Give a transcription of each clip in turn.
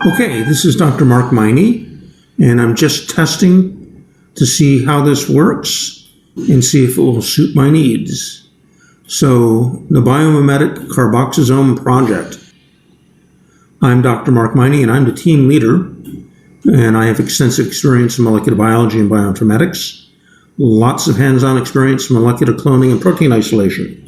Okay, this is Dr. Mark Miney, and I'm just testing to see how this works and see if it will suit my needs. So, the biomimetic carboxysome project. I'm Dr. Mark Miney, and I'm the team leader, and I have extensive experience in molecular biology and bioinformatics, lots of hands-on experience in molecular cloning and protein isolation.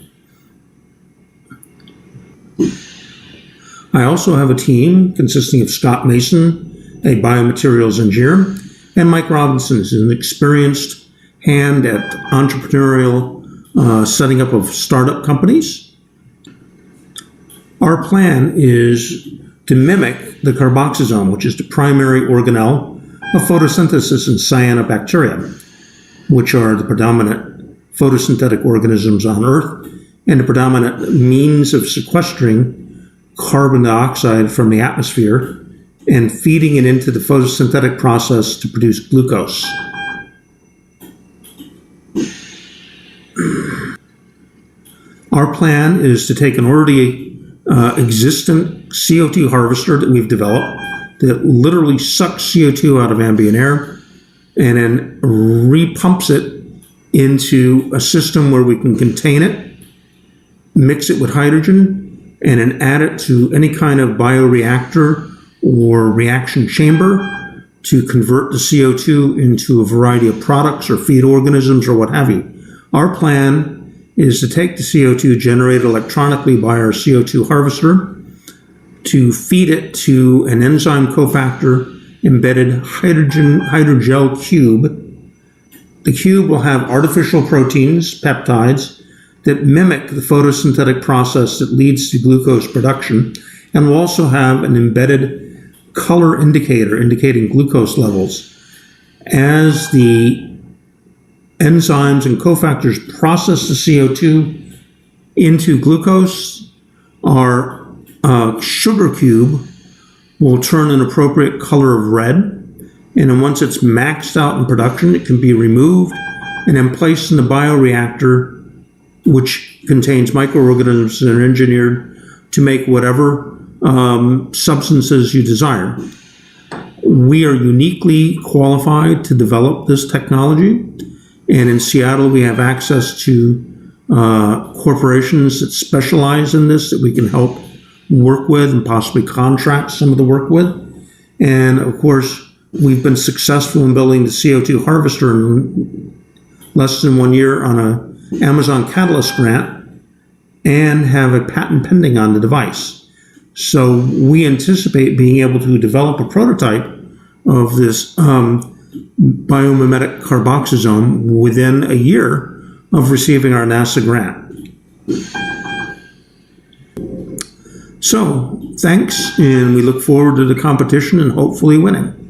I also have a team consisting of Scott Mason, a biomaterials engineer, and Mike Robinson, who's an experienced hand at entrepreneurial setting up of startup companies. Our plan is to mimic the carboxysome, which is the primary organelle of photosynthesis in cyanobacteria, which are the predominant photosynthetic organisms on Earth and the predominant means of sequestering carbon dioxide from the atmosphere and feeding it into the photosynthetic process to produce glucose. Our plan is to take an already existent CO2 harvester that we've developed that literally sucks CO2 out of ambient air and then repumps it into a system where we can contain it, mix it with hydrogen, and then add it to any kind of bioreactor or reaction chamber to convert the CO2 into a variety of products or feed organisms or what have you. Our plan is to take the CO2 generated electronically by our CO2 harvester to feed it to an enzyme cofactor embedded hydrogel cube. The cube will have artificial proteins, peptides, that mimic the photosynthetic process that leads to glucose production, and will also have an embedded color indicator indicating glucose levels. As the enzymes and cofactors process the CO2 into glucose, our sugar cube will turn an appropriate color of red, and then once it's maxed out in production, it can be removed and then placed in the bioreactor, which contains microorganisms that are engineered to make whatever substances you desire. We are uniquely qualified to develop this technology, and in Seattle we have access to corporations that specialize in this that we can help work with and possibly contract some of the work with. And of course, we've been successful in building the CO2 harvester in less than 1 year on a Amazon Catalyst grant and have a patent pending on the device. So we anticipate being able to develop a prototype of this biomimetic carboxysome within a year of receiving our NASA grant. So thanks, and we look forward to the competition and hopefully winning.